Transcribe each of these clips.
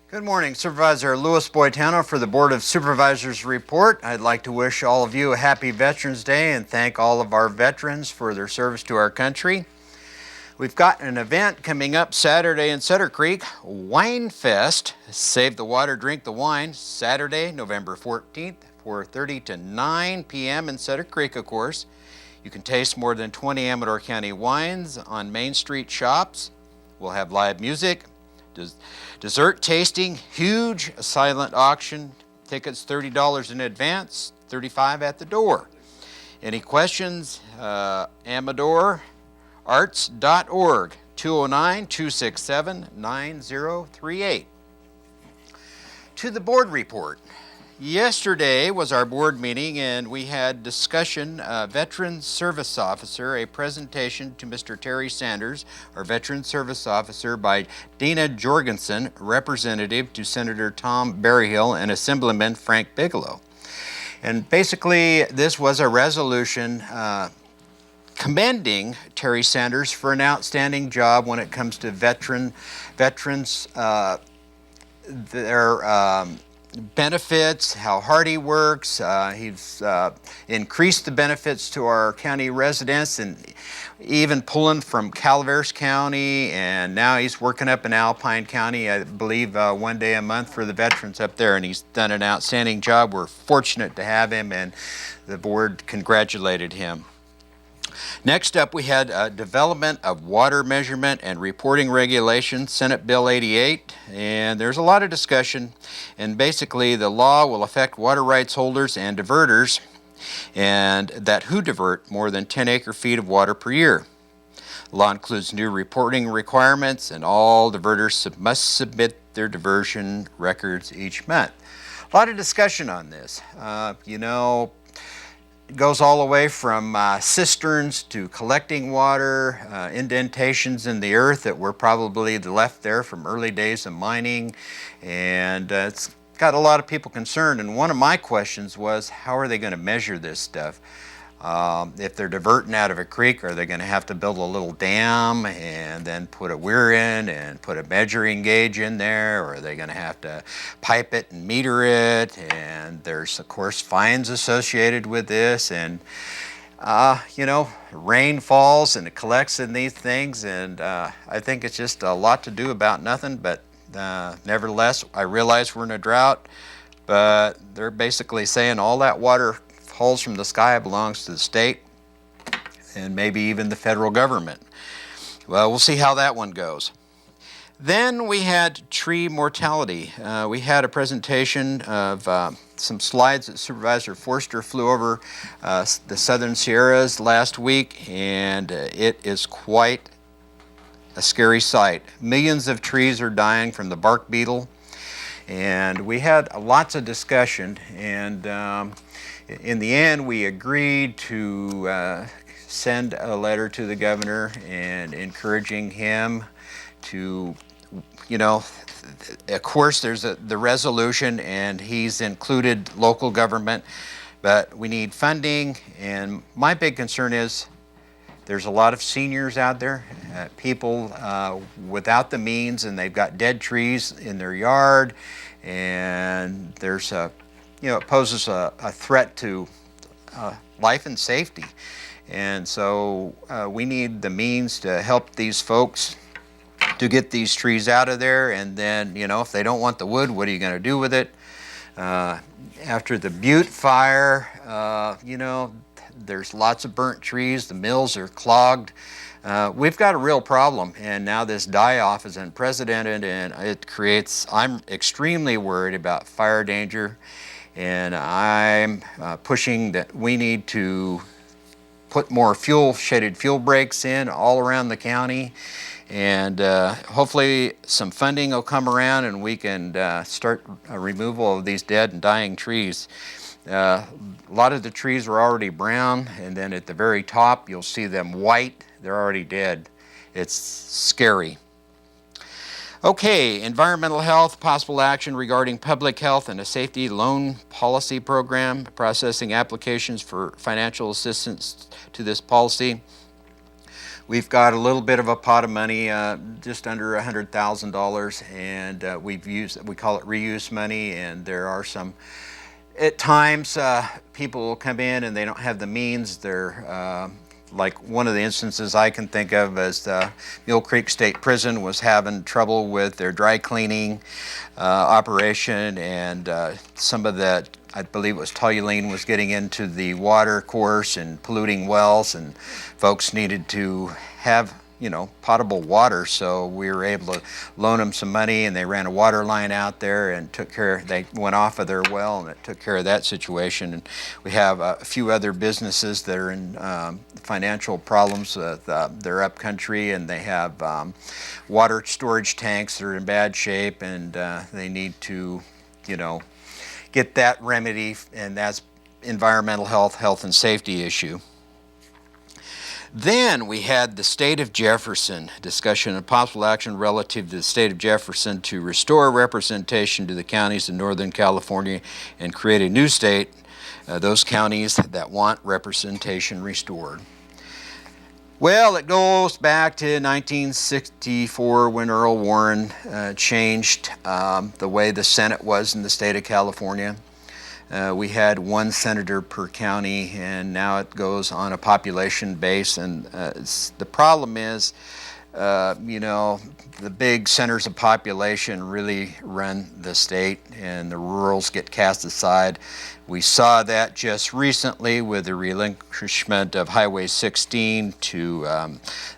Good morning, Supervisor Louis Boitano for the Board of Supervisors report. I'd like to wish all of you a happy Veterans Day and thank all of our veterans for their service to our country. We've got an event coming up Saturday in Sutter Creek, Wine Fest. Save the water, drink the wine. Saturday, November 14th, 4:30 to 9 p.m. in Sutter Creek, of course. You can taste more than 20 Amador County wines on Main Street shops. We'll have live music, dessert tasting, huge silent auction. Tickets $30 in advance, $35 at the door. Any questions? AmadorArts.org, 209-267-9038. To the board report. Yesterday was our board meeting and we had discussion, Veteran Service Officer, a presentation to Mr. Terry Sanders, our Veteran Service Officer, by Dina Jorgensen, representative to Senator Tom Berryhill and Assemblyman Frank Bigelow. And basically this was a resolution commending Terry Sanders for an outstanding job when it comes to veterans, their benefits, how hard he works. He's increased the benefits to our county residents and even pulling from Calaveras County, and now he's working up in Alpine County, I believe one day a month for the veterans up there, and he's done an outstanding job. We're fortunate to have him, and the board congratulated him. Next up, we had development of water measurement and reporting regulations, Senate Bill 88, and there's a lot of discussion, and basically the law will affect water rights holders and diverters, and that who divert more than 10 acre-feet of water per year. The law includes new reporting requirements, and all diverters must submit their diversion records each month. A lot of discussion on this. It goes all the way from cisterns to collecting water, indentations in the earth that were probably left there from early days of mining, and it's got a lot of people concerned. And one of my questions was, how are they going to measure this stuff? If they're diverting out of a creek, are they going to have to build a little dam and then put a weir in and put a measuring gauge in there, or are they going to have to pipe it and meter it? And there's, of course, fines associated with this, and rain falls and it collects in these things, and I think it's just a lot to do about nothing. But nevertheless, I realize we're in a drought, but they're basically saying all that water falls from the sky belongs to the state and maybe even the federal government. Well, we'll see how that one goes. Then we had tree mortality. We had a presentation of some slides that Supervisor Forster flew over the Southern Sierras last week, and it is quite a scary sight. Millions of trees are dying from the bark beetle, and we had lots of discussion, and in the end, we agreed to send a letter to the governor and encouraging him to, of course, there's the resolution, and he's included local government, but we need funding. And my big concern is there's a lot of seniors out there, people without the means, and they've got dead trees in their yard, and there's it poses a threat to life and safety. And so we need the means to help these folks to get these trees out of there. And then, if they don't want the wood, what are you going to do with it? After the Butte fire, there's lots of burnt trees. The mills are clogged. We've got a real problem, and now this die-off is unprecedented, and I'm extremely worried about fire danger. And I'm pushing that we need to put more shaded fuel breaks in all around the county, and hopefully some funding will come around and we can start a removal of these dead and dying trees. A lot of the trees are already brown, and then at the very top you'll see them white. They're already dead. It's scary. Okay, environmental health, possible action regarding public health and a safety loan policy program, processing applications for financial assistance to this policy. We've got a little bit of a pot of money, just under $100,000, and we call it reuse money, and there are some, at times, people will come in and they don't have the means. They're like one of the instances I can think of is Mule Creek State Prison was having trouble with their dry cleaning operation, and some of that, I believe it was toluene, was getting into the water course and polluting wells, and folks needed to have, you know, potable water, so we were able to loan them some money, and they ran a water line out there and they went off of their well, and it took care of that situation. And we have a few other businesses that are in financial problems with their upcountry, and they have water storage tanks that are in bad shape, and they need to, you know, get that remedy, and that's environmental health and safety issue. Then we had the state of Jefferson, discussion of possible action relative to the state of Jefferson to restore representation to the counties in Northern California and create a new state, those counties that want representation restored. Well, it goes back to 1964 when Earl Warren changed the way the Senate was in the state of California. We had one senator per county, and now it goes on a population base. And the problem is, you know, the big centers of population really run the state, and the rurals get cast aside. We saw that just recently with the relinquishment of Highway 16 to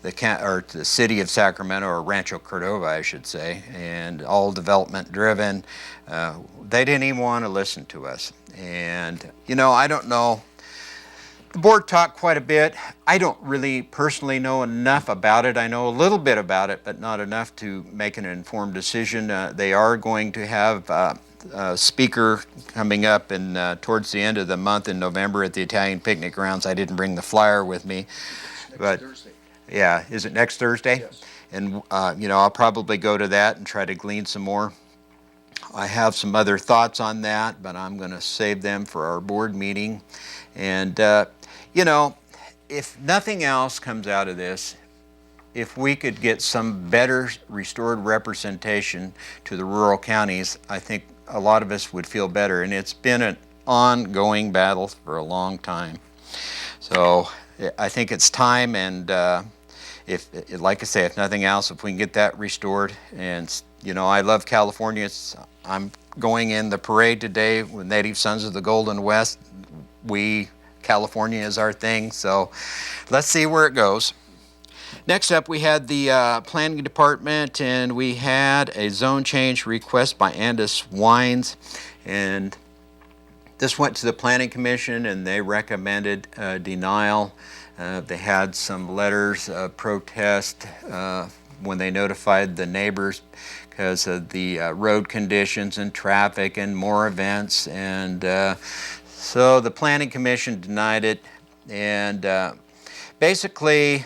the city of Sacramento, or Rancho Cordova, I should say, and all development driven. They didn't even want to listen to us. And, you know, I don't know. The board talked quite a bit. I don't really personally know enough about it. I know a little bit about it, but not enough to make an informed decision. They are going to have a speaker coming up towards the end of the month in November at the Italian Picnic Grounds. I didn't bring the flyer with me. Next Thursday. Yeah, is it next Thursday? Yes. And, you know, I'll probably go to that and try to glean some more. I have some other thoughts on that, but I'm going to save them for our board meeting. And, you know, if nothing else comes out of this, if we could get some better restored representation to the rural counties, I think a lot of us would feel better. And it's been an ongoing battle for a long time. So I think it's time, and like I say, if nothing else, if we can get that restored. And, you know, I love California. I'm going in the parade today with Native Sons of the Golden West. California is our thing, so let's see where it goes. Next up, we had the planning department, and we had a zone change request by Andis Wines, and this went to the planning commission, and they recommended denial. They had some letters of protest when they notified the neighbors because of the road conditions and traffic and more events, and so the planning commission denied it. And basically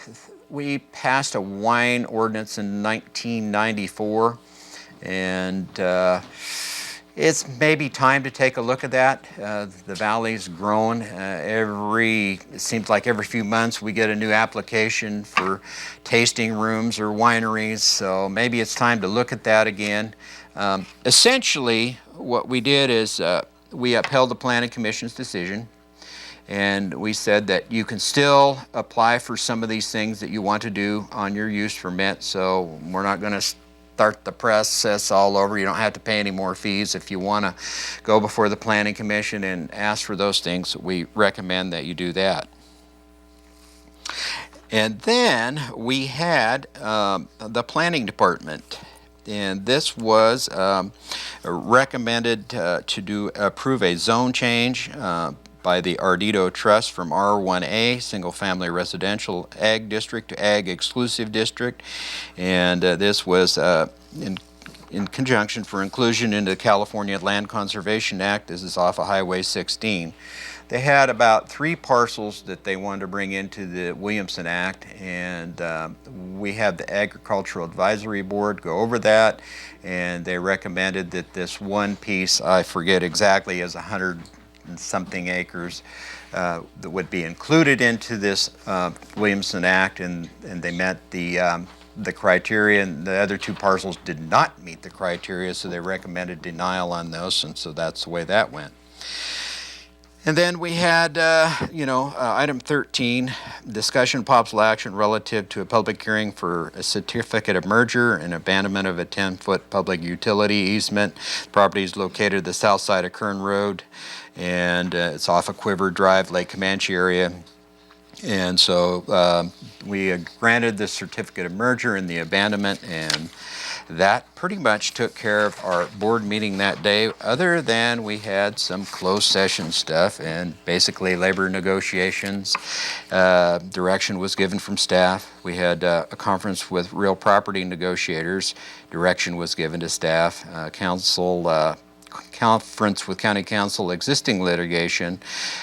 we passed a wine ordinance in 1994, and it's maybe time to take a look at that. The valley's grown. It seems like every few months we get a new application for tasting rooms or wineries, so maybe it's time to look at that again. Essentially, what we did is we upheld the Planning Commission's decision, and we said that you can still apply for some of these things that you want to do on your use permit, so we're not going to start the process all over. You don't have to pay any more fees. If you want to go before the Planning Commission and ask for those things, we recommend that you do that. And then we had the planning department, and this was recommended to approve a zone change by the Ardito Trust from R1A, Single Family Residential Ag District, to Ag Exclusive District. And this was in conjunction for inclusion into the California Land Conservation Act. This is off of Highway 16. They had about 3 parcels that they wanted to bring into the Williamson Act, and we had the Agricultural Advisory Board go over that, and they recommended that this one piece, I forget exactly, is 100 something acres that would be included into this Williamson Act, and they met the criteria, and the other two parcels did not meet the criteria, so they recommended denial on those, and so that's the way that went. And then we had, item 13, discussion possible action relative to a public hearing for a certificate of merger and abandonment of a 10-foot public utility easement. The property is located at the south side of Kern Road, and it's off of Quiver Drive, Lake Comanche area. And so we granted the certificate of merger and the abandonment, and that pretty much took care of our board meeting that day, other than we had some closed session stuff and basically labor negotiations. Direction was given from staff. We had a conference with real property negotiators. Direction was given to staff. Conference with County Council, existing litigation,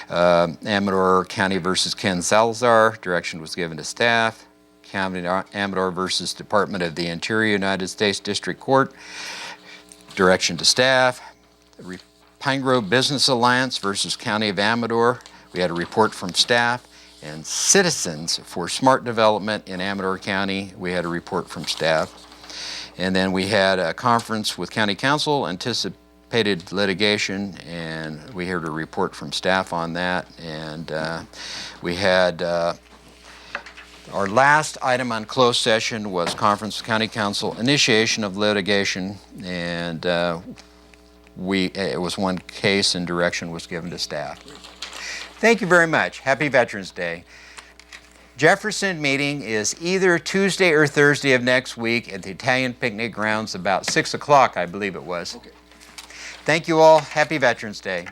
Amador County versus Ken Salazar. Direction was given to staff. County Amador versus Department of the Interior, United States District Court. Direction to staff. Pine Grove Business Alliance versus County of Amador. We had a report from staff. And Citizens for Smart Development in Amador County. We had a report from staff. And then we had a conference with County Council, anticipated litigation, and we heard a report from staff on that. And we had our last item on closed session was conference with County Council, initiation of litigation, and it was one case and direction was given to staff. Thank you very much. Happy Veterans Day. Jefferson meeting is either Tuesday or Thursday of next week at the Italian Picnic Grounds about 6 o'clock, I believe it was. Okay. Thank you all. Happy Veterans Day.